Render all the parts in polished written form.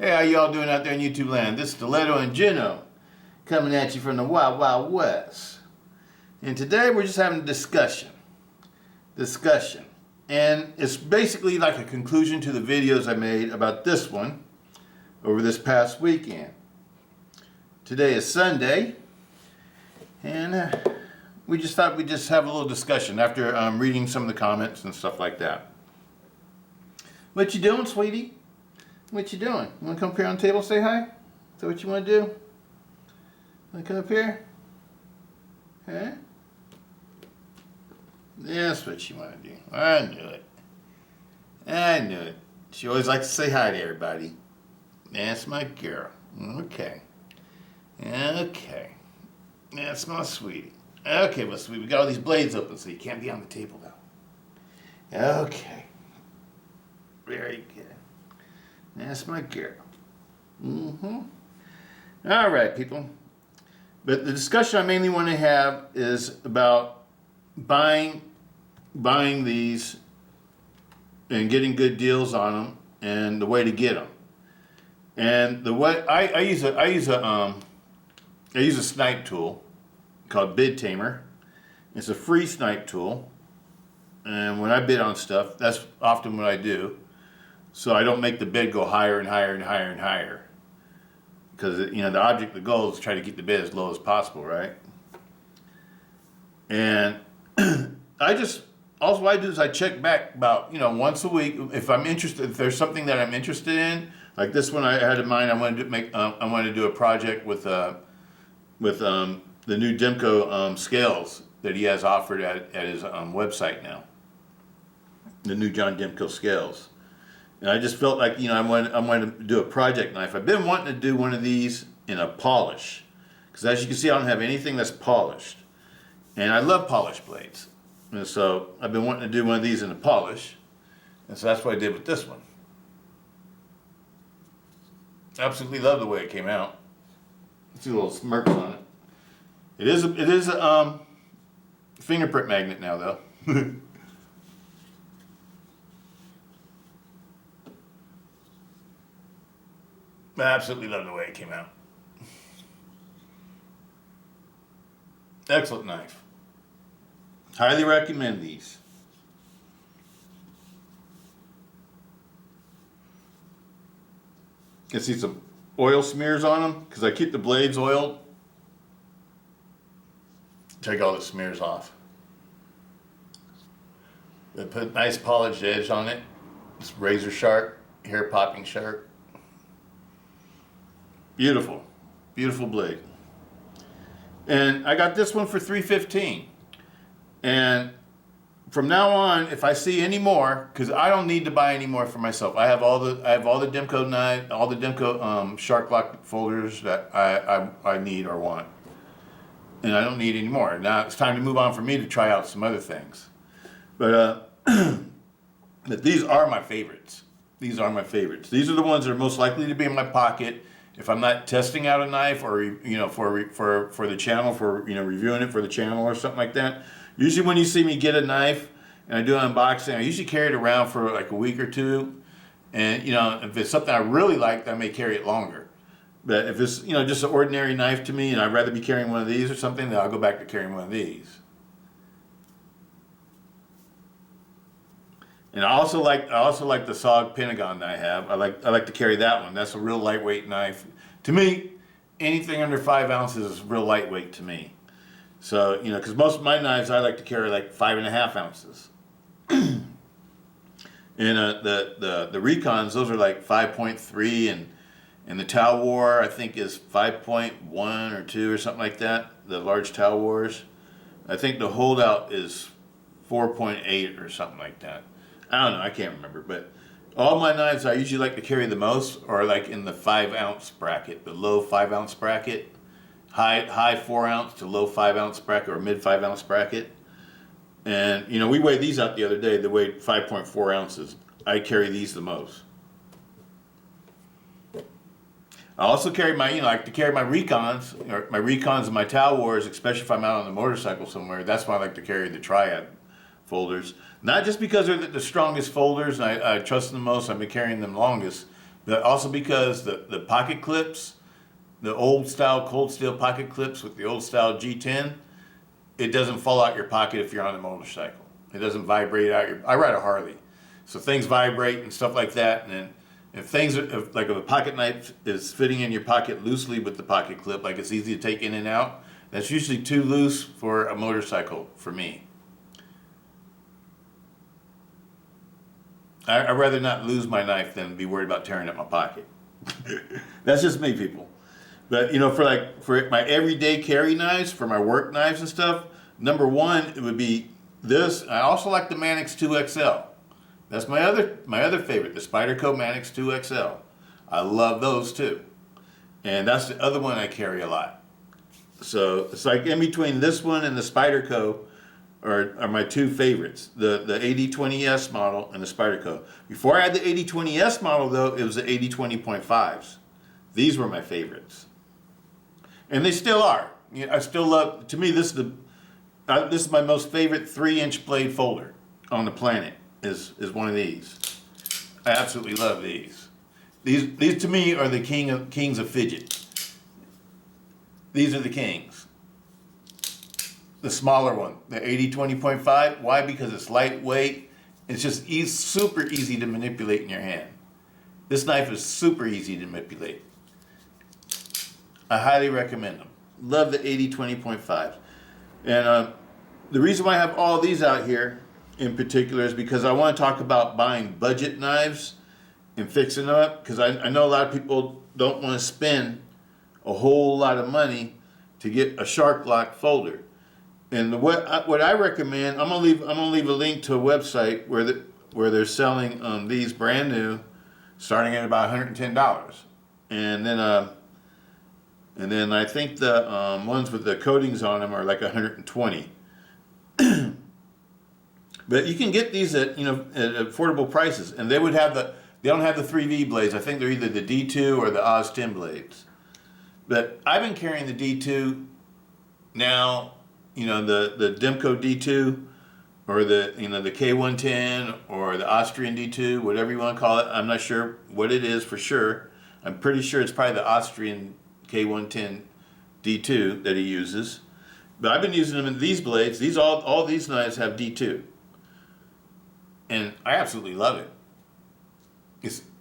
Hey, how y'all doing out there in YouTube land? This is Stiletto and Gino coming at you from the Wild Wild West. And today we're just having a discussion. And it's basically like a conclusion to the videos I made about this one over this past weekend. Today is Sunday, and we just thought we'd just have a little discussion after reading some of the comments and stuff like that. What you doing, sweetie? What you doing? You want to come up here on the table and say hi? Is that what you want to do? Want to come up here? Huh? That's what you want to do. I knew it. She always likes to say hi to everybody. That's my girl. Okay. That's my sweetie. Okay, my sweetie. We got all these blades open so you can't be on the table now. Okay. Very good. That's my girl. All right, people. But the discussion I mainly want to have is about buying these and getting good deals on them, and the way to get them. And the way I use a snipe tool called Bid Tamer. It's a free snipe tool, and when I bid on stuff, that's often what I do. So I don't make the bid go higher and higher and higher and higher, because the goal is to try to keep the bid as low as possible, right? And what I do is I check back about once a week if I'm interested. If there's something that I'm interested in, like this one I had in mind, I wanted to do a project with the new Demko scales that he has offered at his website now. The new John Demko scales. And I just felt like, I wanted to do a project knife. I've been wanting to do one of these in a polish, because as you can see, I don't have anything that's polished. And I love polished blades. And so I've been wanting to do one of these in a polish. And so that's what I did with this one. Absolutely love the way it came out. See little smirks on it. It is a fingerprint magnet now, though. I absolutely love the way it came out. Excellent knife. Highly recommend these. You can see some oil smears on them because I keep the blades oiled. Take all the smears off. They put a nice polished edge on it. It's razor sharp, hair popping sharp. Beautiful, beautiful blade. And I got this one for $315. And from now on, if I see any more, because I don't need to buy any more for myself. I have all the Demko knife, all the Demko Shark-Lock folders that I need or want. And I don't need any more. Now it's time to move on for me to try out some other things. But but these are my favorites. These are my favorites. These are the ones that are most likely to be in my pocket if I'm not testing out a knife, or for the channel, for reviewing it for the channel or something like that. Usually when you see me get a knife and I do an unboxing, I usually carry it around for like a week or two. And if it's something I really like, I may carry it longer. But if it's just an ordinary knife to me and I'd rather be carrying one of these or something, then I'll go back to carrying one of these. And I also like the SOG Pentagon that I have. I like to carry that one. That's a real lightweight knife. To me, anything under 5 ounces is real lightweight to me. So because most of my knives I like to carry like 5.5 ounces. And the Recons, those are like 5.3, and the Tau War I think is 5.1 or 2 or something like that. The large Tau Wars. I think the Holdout is 4.8 or something like that. I don't know, I can't remember, but all my knives I usually like to carry the most are like in the 5 ounce bracket, the low 5 ounce bracket, high 4 ounce to low 5 ounce bracket, or mid 5 ounce bracket. And we weighed these out the other day. They weighed 5.4 ounces. I carry these the most. I also carry I like to carry my Recons, and my Tau Wars, especially if I'm out on the motorcycle somewhere. That's why I like to carry the Triad folders. Not just because they're the strongest folders and I trust them the most, I've been carrying them longest, but also because the pocket clips, the old style cold steel pocket clips with the old style G10, it doesn't fall out your pocket if you're on a motorcycle. It doesn't vibrate out I ride a Harley, so things vibrate and stuff like that. And then if a pocket knife is fitting in your pocket loosely with the pocket clip, like it's easy to take in and out, that's usually too loose for a motorcycle for me. I'd rather not lose my knife than be worried about tearing up my pocket. That's just me, people. But for my everyday carry knives, for my work knives and stuff, number one, it would be this. I also like the Manix 2XL. That's my other favorite, the Spyderco Manix 2XL. I love those too. And that's the other one I carry a lot. So it's like in between this one and the Spyderco are my two favorites, the AD20S model and the Spyderco. Before I had the AD20S model though, it was the AD20.5s. These were my favorites. And they still are. I still love, to me this is my most favorite 3-inch blade folder on the planet is one of these. I absolutely love these. These to me are the kings of fidget. These are the kings. The smaller one, the AD20.5. Why? Because it's lightweight. It's just super easy to manipulate in your hand. This knife is super easy to manipulate. I highly recommend them. Love the AD20.5. And the reason why I have all these out here in particular is because I want to talk about buying budget knives and fixing them up, because I know a lot of people don't want to spend a whole lot of money to get a Shark-Lock folder. And what I recommend, I'm gonna leave a link to a website where they're selling these brand new, starting at about $110, and then I think the ones with the coatings on them are like $120. But you can get these at affordable prices, and they don't have the 3V blades. I think they're either the D2 or the AS10 blades. But I've been carrying the D2 now. The Demko D2 or the K110 or the Austrian D2, whatever you want to call it. I'm not sure what it is for sure. I'm pretty sure it's probably the Austrian K110 D2 that he uses. But I've been using them in these blades. All these knives have D2. And I absolutely love it.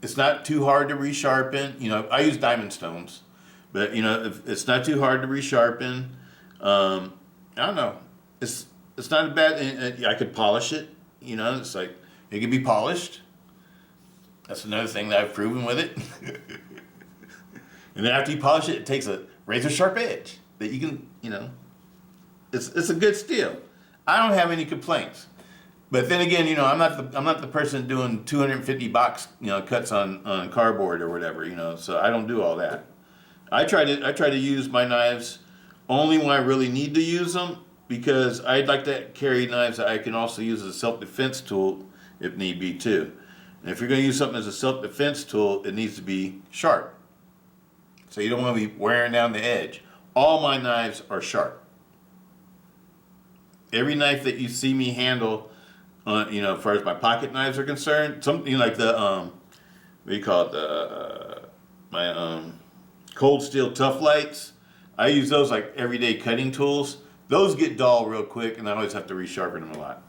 It's not too hard to resharpen. I use diamond stones, but it's not too hard to resharpen. I don't know. It's not a bad. I could polish it. It's like it can be polished. That's another thing that I've proven with it. And then after you polish it, it takes a razor sharp edge that you can. It's a good steel. I don't have any complaints. But then again, I'm not the person doing 250 box cuts on cardboard or whatever. So I don't do all that. I try to use my knives only when I really need to use them, because I'd like to carry knives that I can also use as a self-defense tool if need be too. And if you're going to use something as a self-defense tool, it needs to be sharp. So you don't want to be wearing down the edge. All my knives are sharp. Every knife that you see me handle, as far as my pocket knives are concerned, something like the what do you call it? My cold steel tough lights. I use those like everyday cutting tools. Those get dull real quick, and I always have to resharpen them a lot.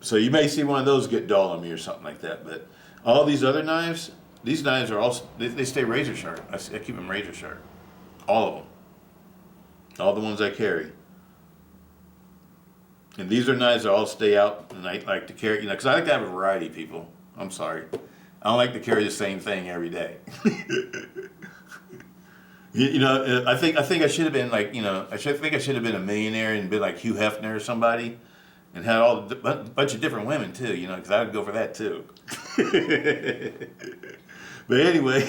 So you may see one of those get dull on me or something like that. But all these other knives, these knives are also they stay razor sharp. I keep them razor sharp, all of them, all the ones I carry. And these are knives that all stay out, and I like to carry, because I like to have a variety, people. I'm sorry, I don't like to carry the same thing every day. I think I should have been like, I should have been a millionaire and been like Hugh Hefner or somebody, and had a bunch of different women too, because I would go for that too. But anyway,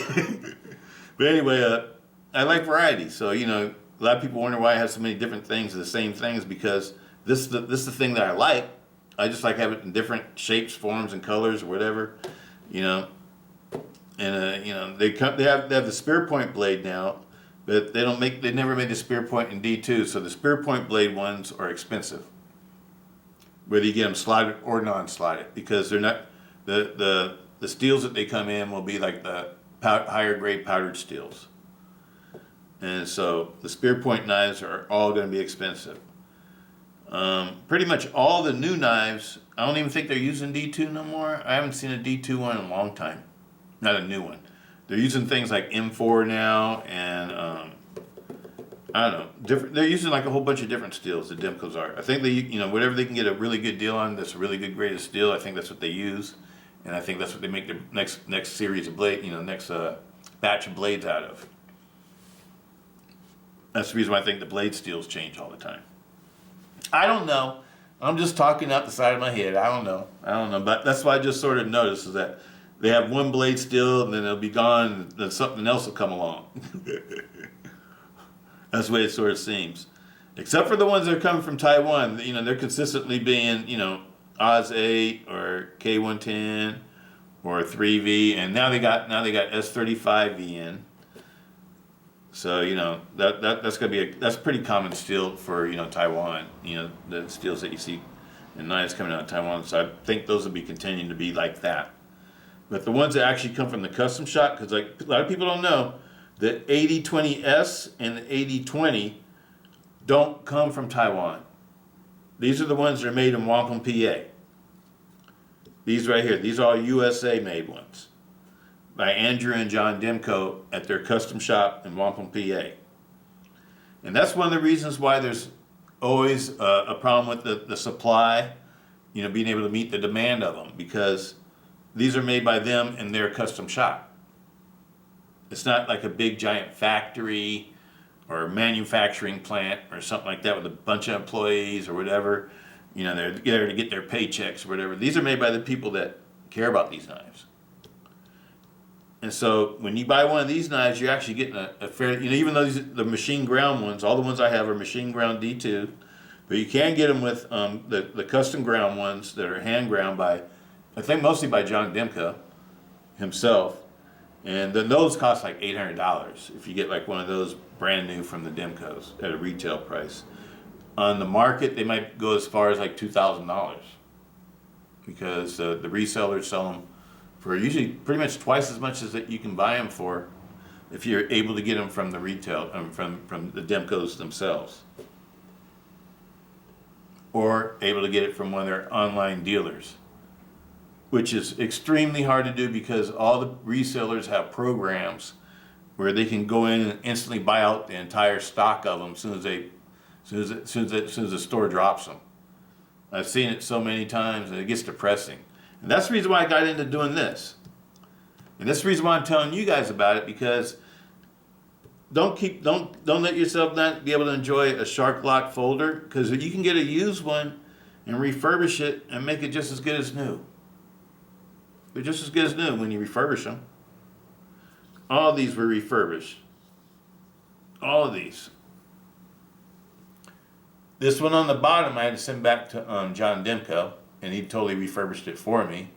I like variety. So a lot of people wonder why I have so many different things, the same things, because this is the thing that I like. I just like having it in different shapes, forms, and colors, or whatever, And they have the spear point blade now. But they never made the spear point in D2, so the spear point blade ones are expensive. Whether you get them slotted or non-slotted, because they're not the steels that they come in will be like the higher grade powdered steels. And so the spear point knives are all going to be expensive. Pretty much all the new knives, I don't even think they're using D2 no more. I haven't seen a D2 one in a long time. Not a new one. They're using things like M4 now, and I don't know. They're using like a whole bunch of different steels. The Demkos are. I think they, whatever they can get a really good deal on, that's a really good grade of steel. I think that's what they use, and I think that's what they make their next series of blade, next batch of blades out of. That's the reason why I think the blade steels change all the time. I don't know. I'm just talking out the side of my head. I don't know. But that's why I just sort of noticed is that they have one blade steel and then it'll be gone and then something else will come along. That's the way it sort of seems. Except for the ones that are coming from Taiwan. They're consistently being, Oz 8 or K110 or 3V, and now they got S35V in. So that's gonna be that's pretty common steel for Taiwan. The steels that you see in knives coming out of Taiwan. So I think those will be continuing to be like that. But the ones that actually come from the custom shop, because like a lot of people don't know, the AD20S and the AD20 don't come from Taiwan. These are the ones that are made in Wampum, PA. These right here, these are all USA made ones by Andrew and John Demko at their custom shop in Wampum, PA. And that's one of the reasons why there's always a problem with the supply, being able to meet the demand of them, because these are made by them in their custom shop. It's not like a big giant factory or a manufacturing plant or something like that with a bunch of employees or whatever. They're there to get their paychecks or whatever. These are made by the people that care about these knives. And so when you buy one of these knives, you're actually getting a fair, even though the machine ground ones, all the ones I have are machine ground D2, but you can get them with the custom ground ones that are hand ground by, I think mostly by John Demko himself. And then those cost like $800 if you get like one of those brand new from the Demkos at a retail price. On the market, they might go as far as like $2,000 because the resellers sell them for usually pretty much twice as much as that you can buy them for if you're able to get them from the retail, from the Demkos themselves, or able to get it from one of their online dealers, which is extremely hard to do because all the resellers have programs where they can go in and instantly buy out the entire stock of them as soon as the store drops them. I've seen it so many times and it gets depressing. And that's the reason why I got into doing this. And that's the reason why I'm telling you guys about it, because don't let yourself not be able to enjoy a Shark-Lock folder, because you can get a used one and refurbish it and make it just as good as new. They're just as good as new when you refurbish them. All of these were refurbished. All of these. This one on the bottom I had to send back to John Demko, and he totally refurbished it for me.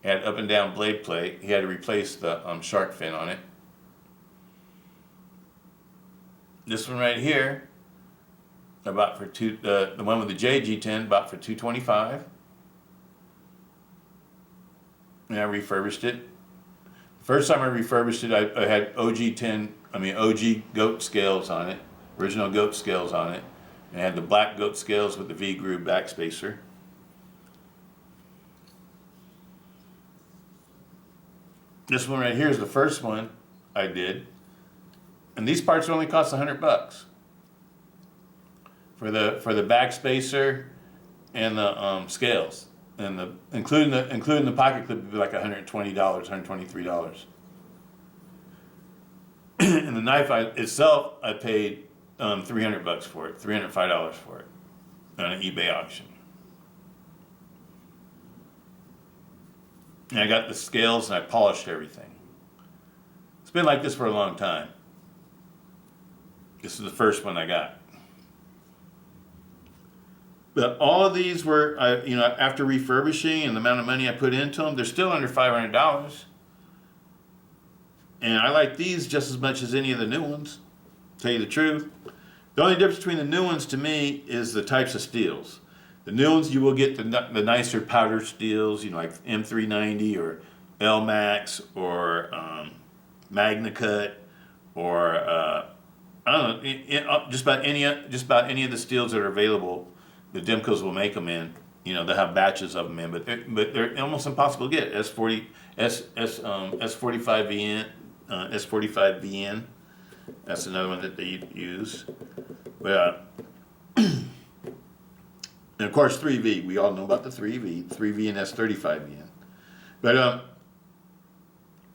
It had up and down blade plate. He had to replace the shark fin on it. This one right here, about for the one with the JG10, about for $225. And I refurbished it. First time I refurbished it, I had OG goat scales on it, original goat scales on it. And I had the black goat scales with the V-groove backspacer. This one right here is the first one I did. And these parts only cost $100 for the backspacer and the scales. And including the pocket clip would be like $120, $123. And the knife itself, I paid $300 for it, $305 for it on an eBay auction. And I got the scales and I polished everything. It's been like this for a long time. This is the first one I got. But all of these were, after refurbishing and the amount of money I put into them, they're still under $500. And I like these just as much as any of the new ones, to tell you the truth. The only difference between the new ones to me is the types of steels. The new ones, you will get the nicer powder steels, like M390 or L-Max or Magna Cut or I don't know, just about any of the steels that are available, the Demkos will make them in. You know, they'll have batches of them in, but they're almost impossible to get. S45VN, S45VN. That's another one that they use. But and of course 3V. We all know about the 3V and S35VN. But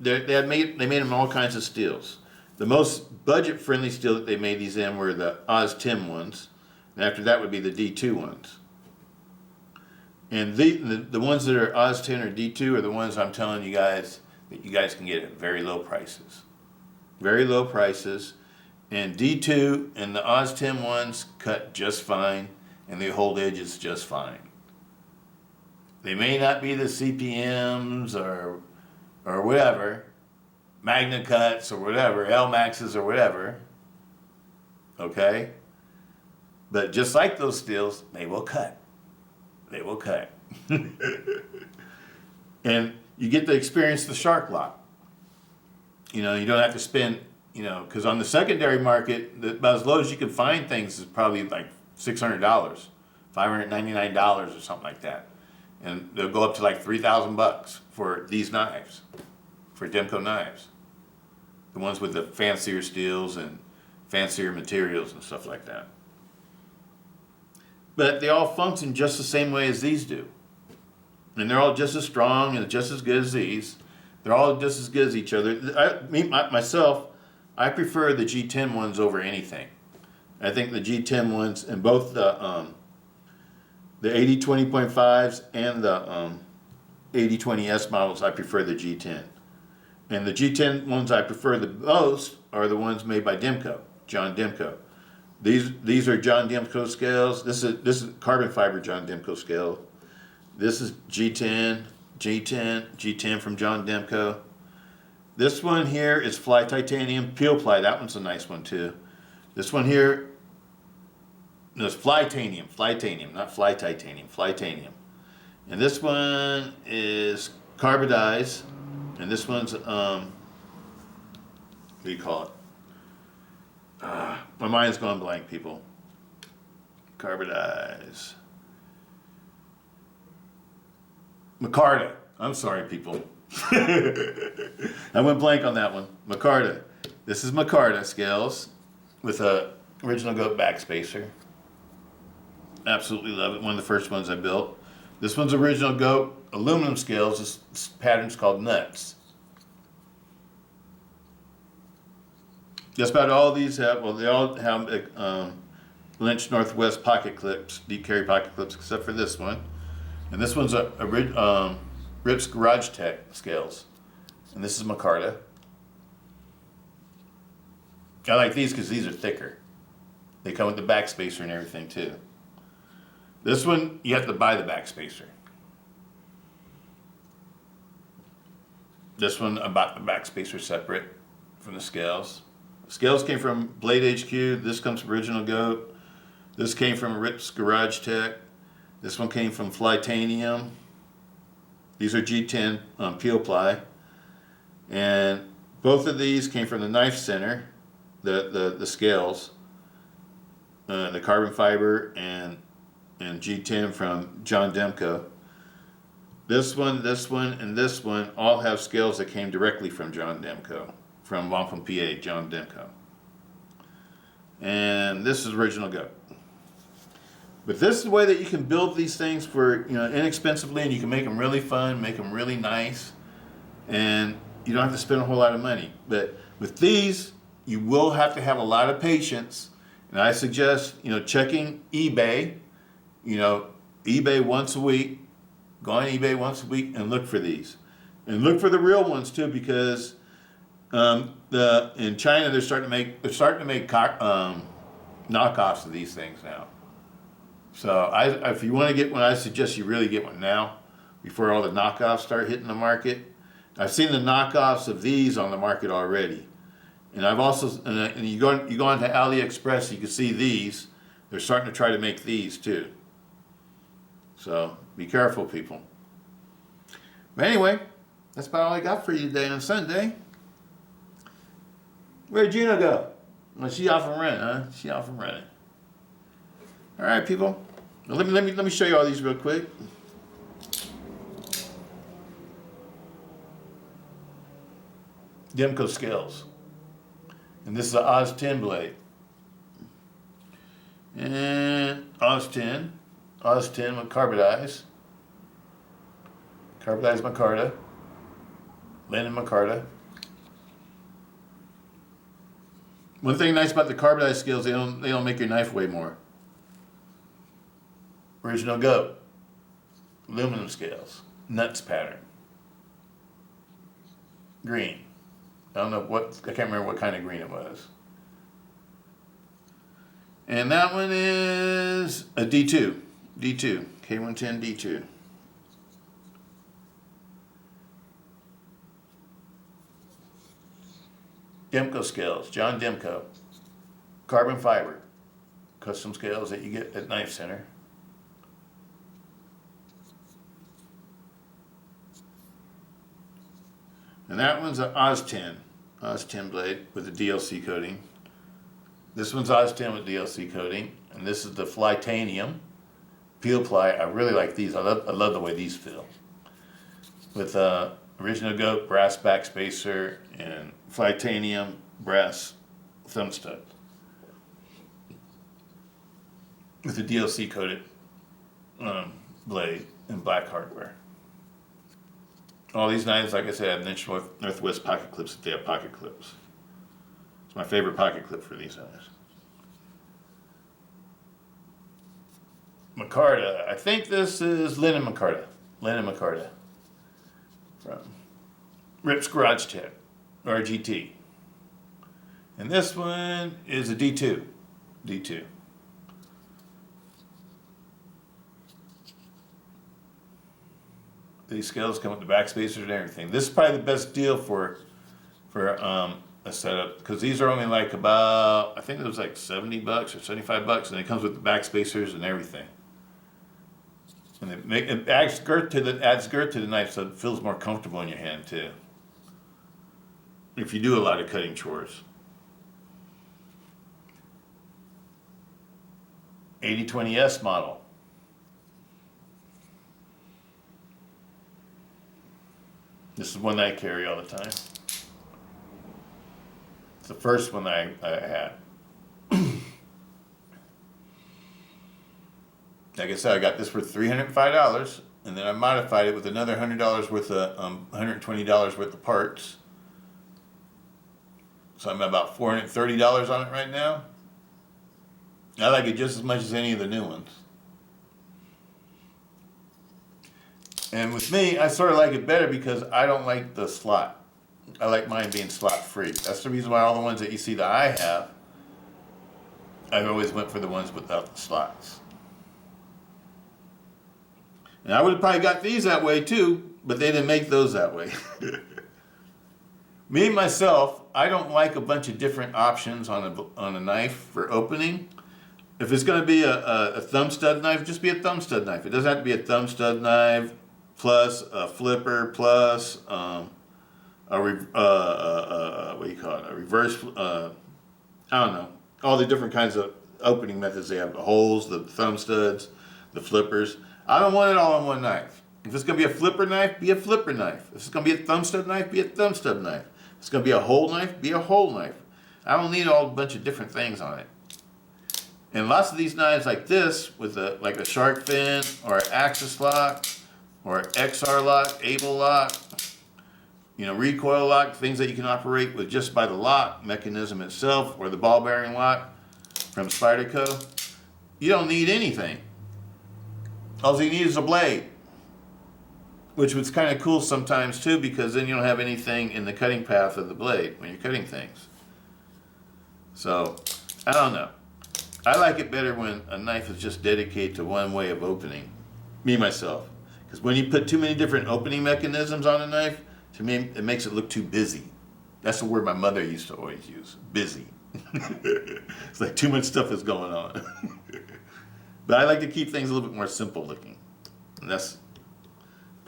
they made them in all kinds of steels. The most budget-friendly steel that they made these in were the AD20 ones, and after that would be the D2 ones. And the ones that are AD20 or D2 are the ones I'm telling you guys that you guys can get at very low prices. Very low prices. And D2 and the AD20 ones cut just fine, and they hold edges just fine. They may not be the CPMs or whatever, Magna Cuts or whatever, L-Maxes or whatever, okay? But just like those steels, they will cut. They will cut. And you get to experience the shark lock. You know, you don't have to spend, you know, because on the secondary market, about as low as you can find things is probably like $600, $599 or something like that. And they'll go up to like $3,000 for these knives, for Demko knives. The ones with the fancier steels and fancier materials and stuff like that. But they all function just the same way as these do. And they're all just as strong and just as good as these. They're all just as good as each other. Myself, I prefer the G10 ones over anything. I think the G10 ones, and both the AD20.5s and the AD20S models, I prefer the G10. And the G10 ones I prefer the most are the ones made by Demko, John Demko. These are John Demko scales. This is carbon fiber John Demko scale. This is G10 from John Demko. This one here is fly titanium peel ply. That one's a nice one too. This one here is flytanium, not fly titanium, flytanium. And this one is carbonized, and this one's what do you call it? My mind's gone blank, people. Carbonized. Micarta. I'm sorry, people. I went blank on that one. Micarta. This is Micarta scales with a original goat backspacer. Absolutely love it. One of the first ones I built. This one's original goat aluminum scales. This pattern's called nuts. Just about all these have, well, they all have Lynch Northwest pocket clips, deep carry pocket clips, except for this one. And this one's a Rips Garage Tech scales. And this is Micarta. I like these because these are thicker. They come with the backspacer and everything too. This one, you have to buy the backspacer. This one, I bought the backspacer separate from the scales. The scales came from Blade HQ. This comes from Original Goat. This came from Rips Garage Tech. This one came from Flytanium. These are G10 peel ply. And both of these came from the Knife Center, the scales, the carbon fiber and G10 from John Demko. This one, and this one all have scales that came directly from John Demko, from Wampum, PA, John Demko. And this is Original Goat. But this is the way that you can build these things for, you know, inexpensively, and you can make them really fun, make them really nice, and you don't have to spend a whole lot of money. But with these, you will have to have a lot of patience, and I suggest, you know, checking eBay, you know, eBay once a week. Go on eBay once a week and look for these, and look for the real ones too, because in China they're starting to make knockoffs of these things now. So if you want to get one, I suggest you really get one now, before all the knockoffs start hitting the market. I've seen the knockoffs of these on the market already, and I've also and you go onto AliExpress, you can see these. They're starting to try to make these too. So be careful, people. But anyway, That's about all I got for you today on Sunday. Where'd Gina go? Well, she off and running, huh? She off and running. All right, people. Well, let me show you all these real quick. Demko scales. And this is an Oz 10 blade. And Oz 10 with carbidized micarta, linen micarta. One thing nice about the carbidized scales, they don't make your knife weigh more. Original goat, aluminum scales, nuts pattern, green. I don't know what, I can't remember what kind of green it was. And that one is a D2, K110 D2. Demko scales, John Demko. Carbon fiber, custom scales that you get at Knife Center. And that one's an Oz 10 blade with a DLC coating. This one's Oz 10 with DLC coating, and this is the Flytanium peel ply. I really like these. I love the way these feel. With original goat brass backspacer and Flytanium brass thumb stud with a DLC coated blade and black hardware. All these knives, like I said, have inch northwest pocket clips if they have pocket clips. It's my favorite pocket clip for these knives. Micarta. I think this is linen micarta. Linen micarta. From Rip's Garage Tech, RGT. And this one is a D2. D2. These scales come with the backspacers and everything. This is probably the best deal for a setup, because these are only like about, I think it was like 70 bucks or 75 bucks, and it comes with the backspacers and everything. And it adds girth to the knife, so it feels more comfortable in your hand too. If you do a lot of cutting chores. AD20S model. This is one I carry all the time. It's the first one I had. Like I said, I got this for $305, and then I modified it with another $100 worth of $120 worth of parts. So I'm at about $430 on it right now. I like it just as much as any of the new ones. And with me, I sort of like it better because I don't like the slot. I like mine being slot free. That's the reason why all the ones that you see that I have, I've always went for the ones without the slots. And I would have probably got these that way too, but they didn't make those that way. Me, myself, I don't like a bunch of different options on a knife for opening. If it's going to be a thumb stud knife, just be a thumb stud knife. It doesn't have to be a thumb stud knife plus a flipper plus what do you call it? A reverse. I don't know. All the different kinds of opening methods they have: the holes, the thumb studs, the flippers. I don't want it all on one knife. If it's going to be a flipper knife, be a flipper knife. If it's going to be a thumb stud knife, be a thumb stud knife. If it's going to be a hole knife, be a hole knife. I don't need a bunch of different things on it. And lots of these knives like this, with like a shark fin, or an axis lock, or XR lock, able lock, recoil lock, things that you can operate with just by the lock mechanism itself, or the ball bearing lock from Spyderco. You don't need anything. All you need is a blade, which was kind of cool sometimes too, because then you don't have anything in the cutting path of the blade when you're cutting things. So, I don't know. I like it better when a knife is just dedicated to one way of opening. Me, myself. Because when you put too many different opening mechanisms on a knife, to me, it makes it look too busy. That's the word my mother used to always use, busy. It's like too much stuff is going on. But I like to keep things a little bit more simple looking. And that's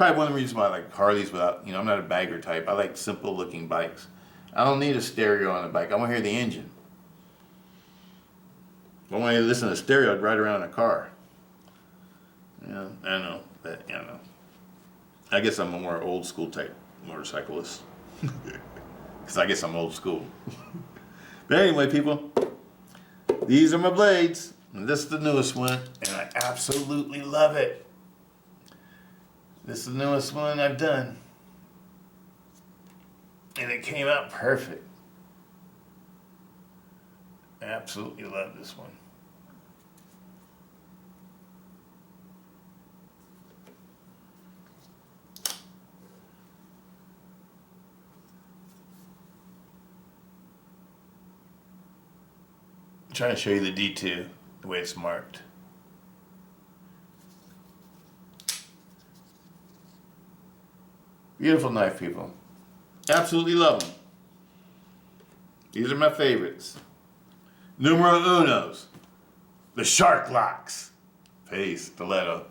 Probably one of the reasons why I like Harleys without, you know, I'm not a bagger type. I like simple looking bikes. I don't need a stereo on the bike. I want to hear the engine. If I want to listen to stereo, I'd ride around in a car. Yeah, I know. But, you know. I guess I'm a more old school type motorcyclist. Because I guess I'm old school. But anyway, people, these are my blades. And this is the newest one, and I absolutely love it. This is the newest one I've done. And it came out perfect. I absolutely love this one. I'm trying to show you the detail, the way it's marked. Beautiful knife, people. Absolutely love them. These are my favorites. Numero unos. The Shark-Locks. Peace. Stiletto.